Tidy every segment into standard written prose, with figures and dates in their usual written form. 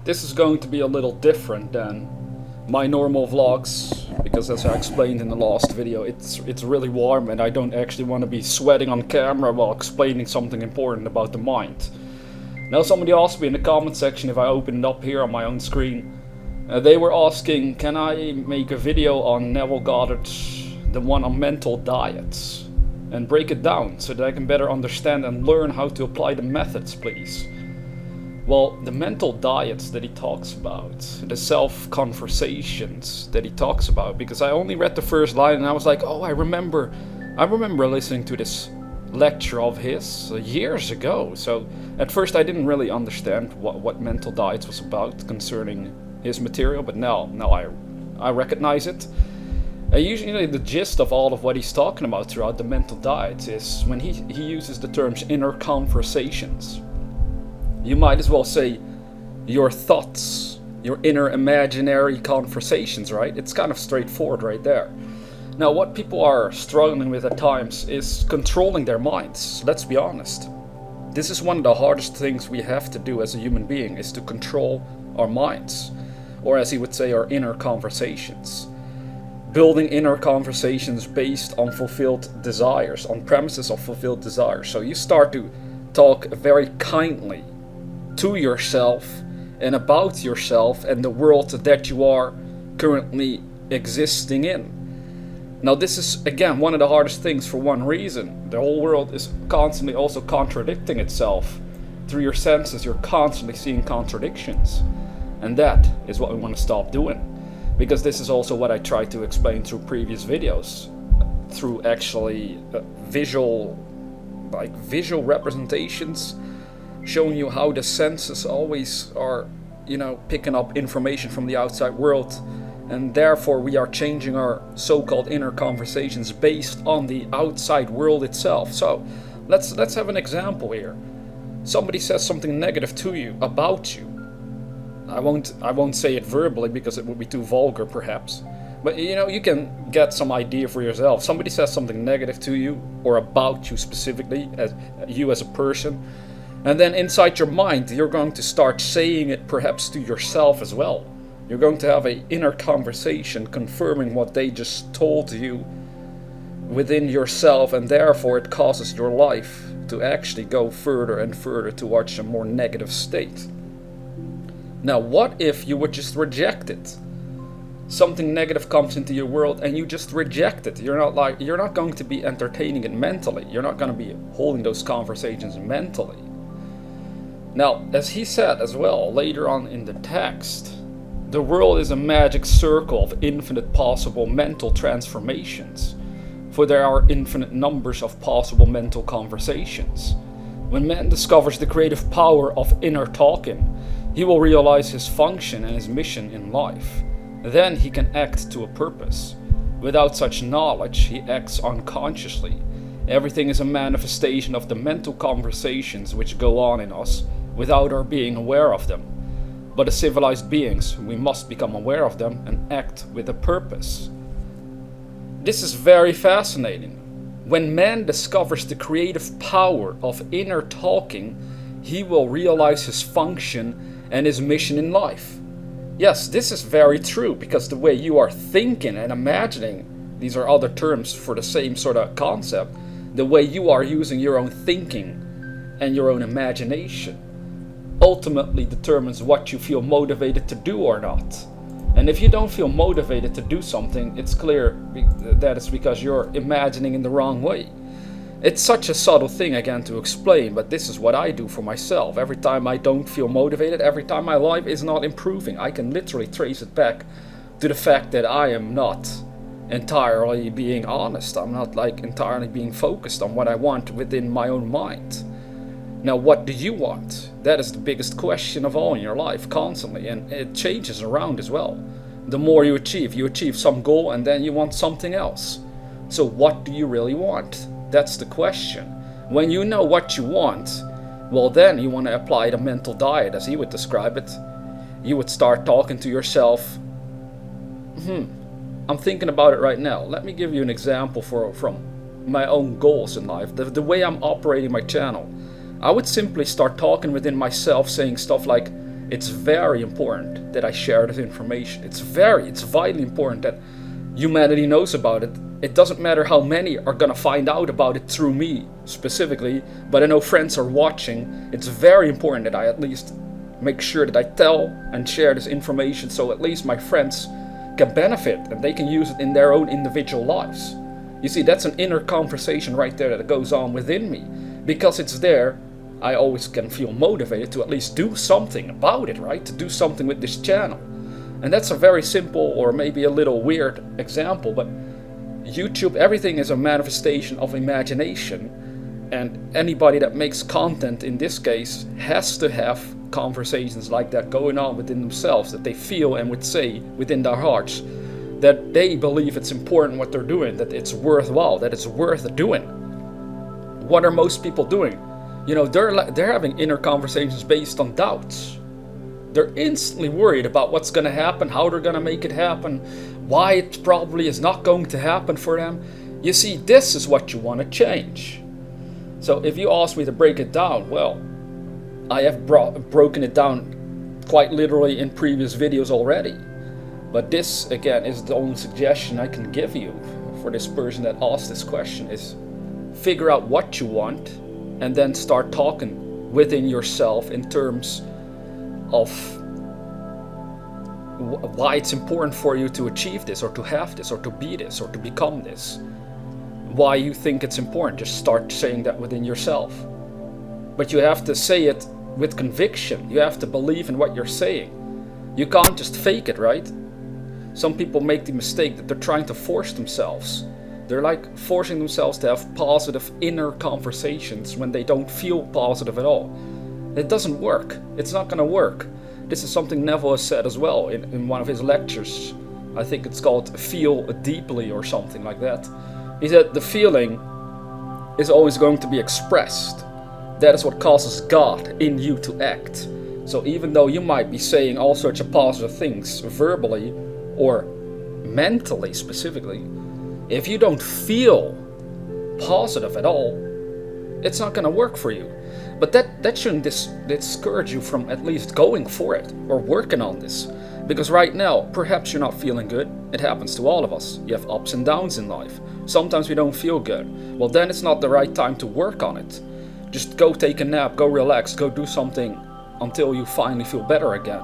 This is going to be a little different than my normal vlogs, because as I explained in the last video, it's really warm and I don't actually want to be sweating on camera while explaining something important about the mind. Now, somebody asked me in the comment section if I open it up here on my own screen. They were asking, can I make a video on Neville Goddard, the one on mental diets, and break it down so that I can better understand and learn how to apply the methods, please? Well, the mental diets that he talks about, the self-conversations that he talks about, because I only read the first line and I was like, oh, I remember listening to this lecture of his years ago. So at first I didn't really understand what mental diets was about concerning his material, but now I recognize it. Usually the gist of all of what he's talking about throughout the mental diets is when he uses the terms inner conversations. You might as well say your thoughts, your inner imaginary conversations, right? It's kind of straightforward right there. Now, what people are struggling with at times is controlling their minds. Let's be honest. This is one of the hardest things we have to do as a human being, is to control our minds. Or as he would say, our inner conversations. Building inner conversations based on fulfilled desires, on premises of fulfilled desires. So you start to talk very kindly to yourself and about yourself and the world that you are currently existing in. Now, this is again one of the hardest things for one reason. The whole world is constantly also contradicting itself. Through your senses, you're constantly seeing contradictions. And that is what we want to stop doing. Because this is also what I tried to explain through previous videos. Through actually visual representations, showing you how the senses always are, picking up information from the outside world, and therefore we are changing our so-called inner conversations based on the outside world itself. So let's have an example here. Somebody says something negative to you, about you. I won't say it verbally because it would be too vulgar perhaps, but you can get some idea for yourself. Somebody says something negative to you or about you specifically, as you as a person. And then inside your mind, you're going to start saying it perhaps to yourself as well. You're going to have an inner conversation confirming what they just told you within yourself, and therefore it causes your life to actually go further and further towards a more negative state. Now, what if you would just reject it? Something negative comes into your world and you just reject it. You're not going to be entertaining it mentally. You're not going to be holding those conversations mentally. Now, as he said as well later on in the text, the world is a magic circle of infinite possible mental transformations, for there are infinite numbers of possible mental conversations. When man discovers the creative power of inner talking, he will realize his function and his mission in life. Then he can act to a purpose. Without such knowledge, he acts unconsciously. Everything is a manifestation of the mental conversations which go on in us, without our being aware of them. But as civilized beings, we must become aware of them and act with a purpose. This is very fascinating. When man discovers the creative power of inner talking, he will realize his function and his mission in life. Yes, this is very true, because the way you are thinking and imagining, these are other terms for the same sort of concept, the way you are using your own thinking and your own imagination ultimately determines what you feel motivated to do or not. And if you don't feel motivated to do something, it's clear that it's because you're imagining in the wrong way. It's such a subtle thing again to explain, but this is what I do for myself. Every time I don't feel motivated, every time my life is not improving, I can literally trace it back to the fact that I am not entirely being honest. I'm not entirely being focused on what I want within my own mind. Now, what do you want? That is the biggest question of all in your life, constantly, and it changes around as well. The more you achieve some goal and then you want something else. So what do you really want? That's the question. When you know what you want, well, then you want to apply the mental diet as he would describe it. You would start talking to yourself. I'm thinking about it right now. Let me give you an example from my own goals in life, the way I'm operating my channel. I would simply start talking within myself, saying stuff like, it's very important that I share this information. It's vitally important that humanity knows about it. It doesn't matter how many are gonna find out about it through me specifically, but I know friends are watching. It's very important that I at least make sure that I tell and share this information, so at least my friends can benefit and they can use it in their own individual lives. You see, that's an inner conversation right there that goes on within me. Because it's there, I always can feel motivated to at least do something about it, right? To do something with this channel. And that's a very simple, or maybe a little weird example, but YouTube, everything is a manifestation of imagination. And anybody that makes content in this case has to have conversations like that going on within themselves, that they feel and would say within their hearts, that they believe it's important what they're doing, that it's worthwhile, that it's worth doing. What are most people doing? You know, they're having inner conversations based on doubts. They're instantly worried about what's going to happen, how they're going to make it happen, why it probably is not going to happen for them. You see, this is what you want to change. So if you ask me to break it down, well, I have broken it down quite literally in previous videos already. But this, again, is the only suggestion I can give you for this person that asked this question, is figure out what you want and then start talking within yourself in terms of why it's important for you to achieve this, or to have this, or to be this, or to become this. Why you think it's important. Just start saying that within yourself. But you have to say it with conviction. You have to believe in what you're saying. You can't just fake it, right? Some people make the mistake that they're trying to force themselves. They're like forcing themselves to have positive inner conversations when they don't feel positive at all. It doesn't work. It's not going to work. This is something Neville has said as well in one of his lectures. I think it's called Feel Deeply or something like that. He said the feeling is always going to be expressed. That is what causes God in you to act. So even though you might be saying all sorts of positive things verbally or mentally specifically, if you don't feel positive at all, it's not going to work for you. But that shouldn't discourage you from at least going for it or working on this. Because right now, perhaps you're not feeling good. It happens to all of us. You have ups and downs in life. Sometimes we don't feel good. Well, then it's not the right time to work on it. Just go take a nap, go relax, go do something until you finally feel better again.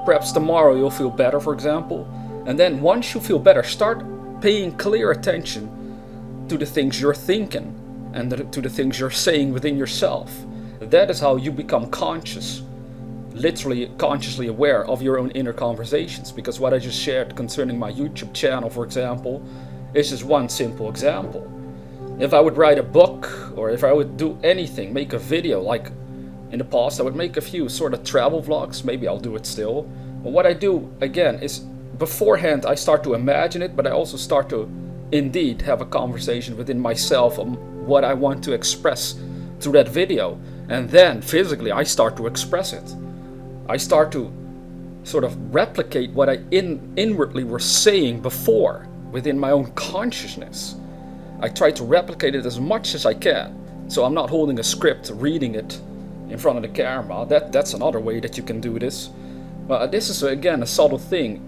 Perhaps tomorrow you'll feel better, for example. And then once you feel better, start paying clear attention to the things you're thinking and to the things you're saying within yourself. That is how you become conscious, literally consciously aware of your own inner conversations. Because what I just shared concerning my YouTube channel, for example, is just one simple example. If I would write a book, or if I would do anything, make a video, like in the past I would make a few sort of travel vlogs, maybe I'll do it still. But what I do, again, is beforehand I start to imagine it, but I also start to indeed have a conversation within myself on what I want to express through that video. And then physically I start to express it. I start to sort of replicate what I inwardly were saying before within my own consciousness. I try to replicate it as much as I can. So I'm not holding a script, reading it in front of the camera. That's another way that you can do this. But this is again a subtle thing,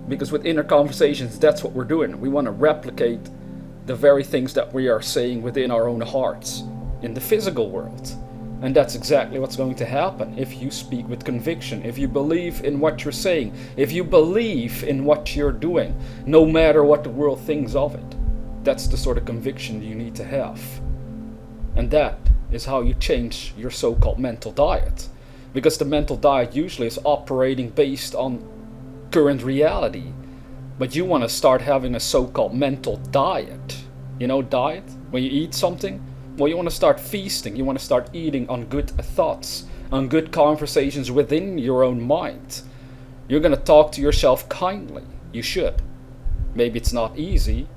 because with inner conversations, that's what we're doing. We want to replicate the very things that we are saying within our own hearts in the physical world. And that's exactly what's going to happen if you speak with conviction, if you believe in what you're saying, if you believe in what you're doing, no matter what the world thinks of it. That's the sort of conviction you need to have. And that is how you change your so-called mental diet. Because the mental diet usually is operating based on current reality. But you want to start having a so-called mental diet. You know, diet? When you eat something, well, you want to start feasting. You want to start eating on good thoughts, on good conversations within your own mind. You're going to talk to yourself kindly. You should. Maybe it's not easy,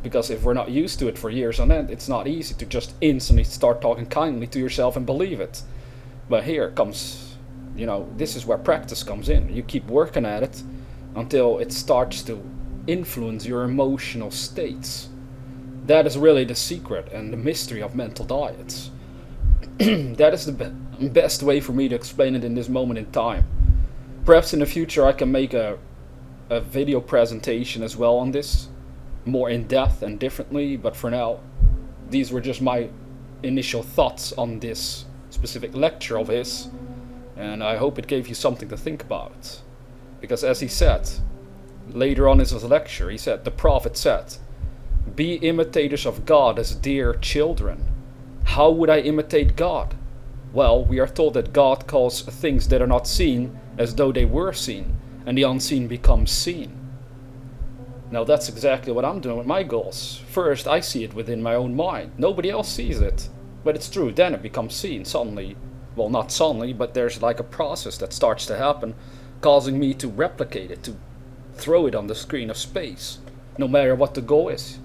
because if we're not used to it for years on end, it's not easy to just instantly start talking kindly to yourself and believe it. But here comes, this is where practice comes in. You keep working at it until it starts to influence your emotional states. That is really the secret and the mystery of mental diets. That is the best way for me to explain it in this moment in time. Perhaps in the future I can make a video presentation as well on this, more in depth and differently, but for now, these were just my initial thoughts on this specific lecture of his, and I hope it gave you something to think about. Because as he said, later on in his lecture, he said, the prophet said, "Be imitators of God as dear children." How would I imitate God? Well, we are told that God calls things that are not seen as though they were seen, and the unseen becomes seen. Now that's exactly what I'm doing with my goals. First, I see it within my own mind. Nobody else sees it. But it's true, then it becomes seen suddenly. Well, not suddenly, but there's like a process that starts to happen, causing me to replicate it, to throw it on the screen of space, no matter what the goal is.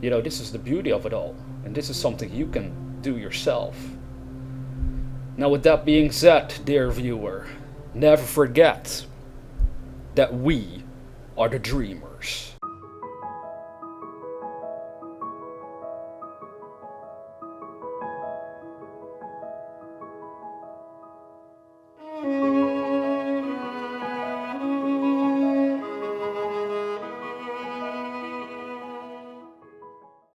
You know, this is the beauty of it all, and this is something you can do yourself. Now, with that being said, dear viewer, never forget that we are the dreamers.